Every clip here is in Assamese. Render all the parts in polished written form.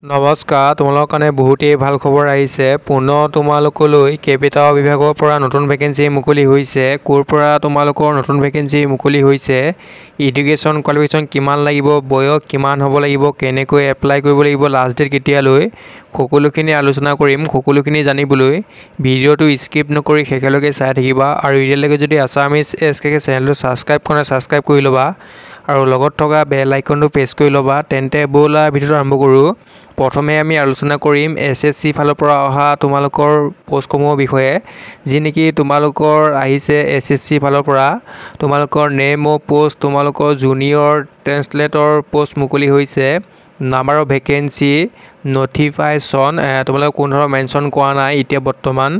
নমস্কাৰ, তোমালোকৰ কাৰণে বহুতেই ভাল খবৰ আহিছে। পুনৰ তোমালোকলৈ কেইবাটাও বিভাগৰ পৰা নতুন ভেকেঞ্চি মুকলি হৈছে। ক'ৰ পৰা তোমালোকৰ নতুন ভেকেঞ্চি মুকলি হৈছে, এডুকেশ্যন কোৱালিফিকেশ্যন কিমান লাগিব, বয়স কিমান হ'ব লাগিব, কেনেকৈ এপ্লাই কৰিব লাগিব, লাষ্ট ডেট কেতিয়ালৈ, সকলোখিনি আলোচনা কৰিম। সকলোখিনি জানিবলৈ ভিডিঅ'টো স্কিপ নকৰি শেষলৈকে চাই থাকিবা আৰু এতিয়ালৈকে যদি আছামিজ এছকে চেনেলটো ছাবস্ক্ৰাইব কৰা ছাবস্ক্ৰাইব কৰি ল'বা আৰু লগত থকা বেল আইকনটো প্ৰেছ কৰি ল'বা। তেন্তে ব'লা ভিডিঅ'টো আৰম্ভ কৰোঁ। প্ৰথমে আমি আলোচনা কৰিম এছএছচি ফালৰ পৰা অহা তোমালোকৰ পোষ্টসমূহৰ বিষয়ে, যি নেকি তোমালোকৰ আহিছে এছএছচি ফালৰ পৰা। তোমালোকৰ নেম অফ পোষ্ট, তোমালোকৰ জুনিয়ৰ ট্ৰেন্সলেটৰ পোষ্ট মুকলি হৈছে। নাম্বাৰ অফ ভেকেঞ্চি, নটিফিকেশ্যন তোমালোকক কোনো ধৰণৰ মেনশ্যন কৰা নাই এতিয়া বৰ্তমান।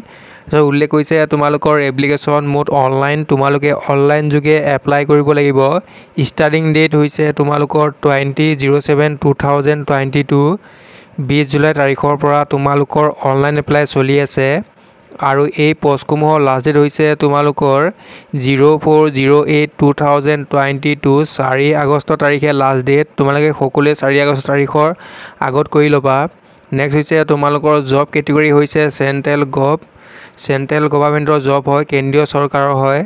তাৰপিছত উল্লেখ কৰিছে তোমালোকৰ এপ্লিকেশ্যন মোড অনলাইন, তোমালোকে অনলাইন যোগে এপ্লাই কৰিব লাগিব। ষ্টাৰ্টিং ডেট হৈছে তোমালোকৰ 20/07/2022, 20 জুলাই তাৰিখৰ পৰা তোমালোকৰ অনলাইন এপ্লাই চলি আছে। আৰু এই পোষ্টসমূহৰ লাষ্ট ডেট হৈছে তোমালোকৰ 04/08/2022, 4 আগষ্ট তাৰিখে লাষ্ট ডেট। তোমালোকে সকলোৱে 4 আগষ্ট তাৰিখৰ আগত কৰি ল'বা। নেক্সট হৈছে তোমালোকৰ জব কেটেগৰী হৈছে চেণ্ট্ৰেল গভৰ্ণমেণ্টৰ জব হয়, কেন্দ্ৰীয় চৰকাৰৰ হয়।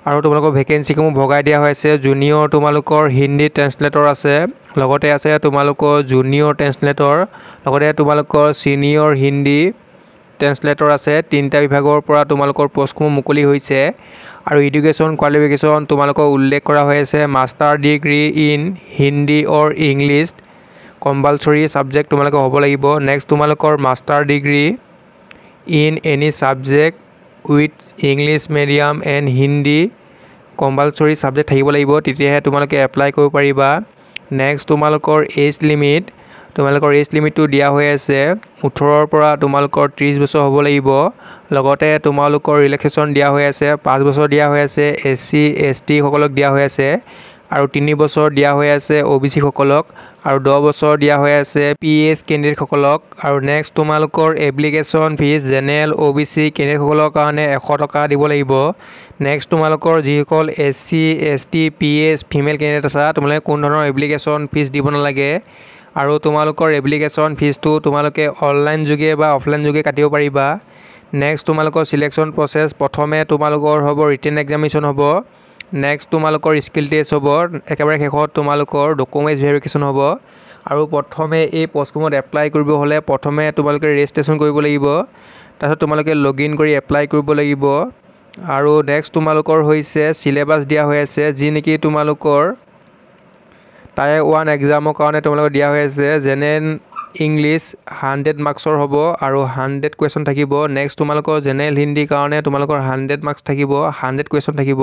আৰু তোমালোকৰ ভেকেঞ্চিসমূহ ভগাই দিয়া হৈছে। জুনিয়ৰ তোমালোকৰ হিন্দী ট্ৰেন্সলেটৰ আছে, লগতে আছে তোমালোকৰ জুনিয়ৰ ট্ৰেন্সলেটৰ, লগতে তোমালোকৰ ছিনিয়ৰ হিন্দী ট্ৰেন্সলেটৰ আছে। 3টা বিভাগৰ পৰা তোমালোকৰ পোষ্টসমূহ মুকলি হৈছে। আৰু এডুকেশ্যন কোৱালিফিকেশ্যন তোমালোকৰ উল্লেখ কৰা হৈ আছে master degree in Hindi or English, compulsory subject তোমালোকৰ হ'ব লাগিব। নেক্সট তোমালোকৰ master degree in any subject with English medium and Hindi, compulsory subject থাকিব লাগিব, তেতিয়াহে তোমালোকে এপ্লাই কৰিব পাৰিবা। নেক্সট তোমালোকৰ এজ লিমিটটো দিয়া হৈ আছে 18ৰ পৰা তোমালোকৰ 30 বছৰ হ'ব লাগিব। লগতে তোমালোকৰ ৰিলেক্সেশ্যন দিয়া হৈ আছে, 5 বছৰ দিয়া হৈ আছে SC ST সকলক দিয়া হৈ আছে, আৰু 3 বছৰ দিয়া হৈ আছে OBC সকলক, আৰু 10 বছৰ দিয়া হৈ আছে PH কেণ্ডিডেটসকলক। আৰু নেক্সট তোমালোকৰ এপ্লিকেশ্যন ফিজ জেনেৰেল OBC কেণ্ডিডেটসকলৰ কাৰণে 100 টকা দিব লাগিব। নেক্সট তোমালোকৰ যিসকল SC ST PH female candidate আছা, তোমালোকে কোনো ধৰণৰ এপ্লিকেশ্যন ফিজ দিব নালাগে। আৰু তোমালোকৰ এপ্লিকেশ্যন ফিজটো তোমালোকে অনলাইন যোগে বা অফলাইন যোগে কাটিব পাৰিবা। নেক্সট তোমালোকৰ চিলেকশ্যন প্ৰচেছ, প্ৰথমে তোমালোকৰ হ'ব ৰিটেন এক্সামিনেশ্যন হ'ব। নেক্সট তোমালোকৰ স্কিল টেষ্ট হ'ব। একেবাৰে শেষত তোমালোকৰ ডকুমেণ্টছ ভেৰিফিকেশ্যন হ'ব। আৰু প্ৰথমে এই পোষ্টসমূহত এপ্লাই কৰিব হ'লে প্ৰথমে তোমালোকে ৰেজিষ্ট্ৰেশ্যন কৰিব লাগিব, তাৰপিছত তোমালোকে লগ ইন কৰি এপ্লাই কৰিব লাগিব। আৰু নেক্সট তোমালোকৰ হৈছে চিলেবাছ দিয়া হৈ আছে, যি নেকি তোমালোকৰ টায়াৰ 1 এক্সামৰ কাৰণে তোমালোকৰ দিয়া হৈ আছে। জেনেৰেল ইংলিছ 100 মাৰ্কছৰ হ'ব আৰু 100 কুৱেশ্যন থাকিব। নেক্সট তোমালোকৰ জেনেৰেল হিন্দীৰ কাৰণে তোমালোকৰ 100 মাৰ্কছ থাকিব, 100 কুৱেশ্যন থাকিব।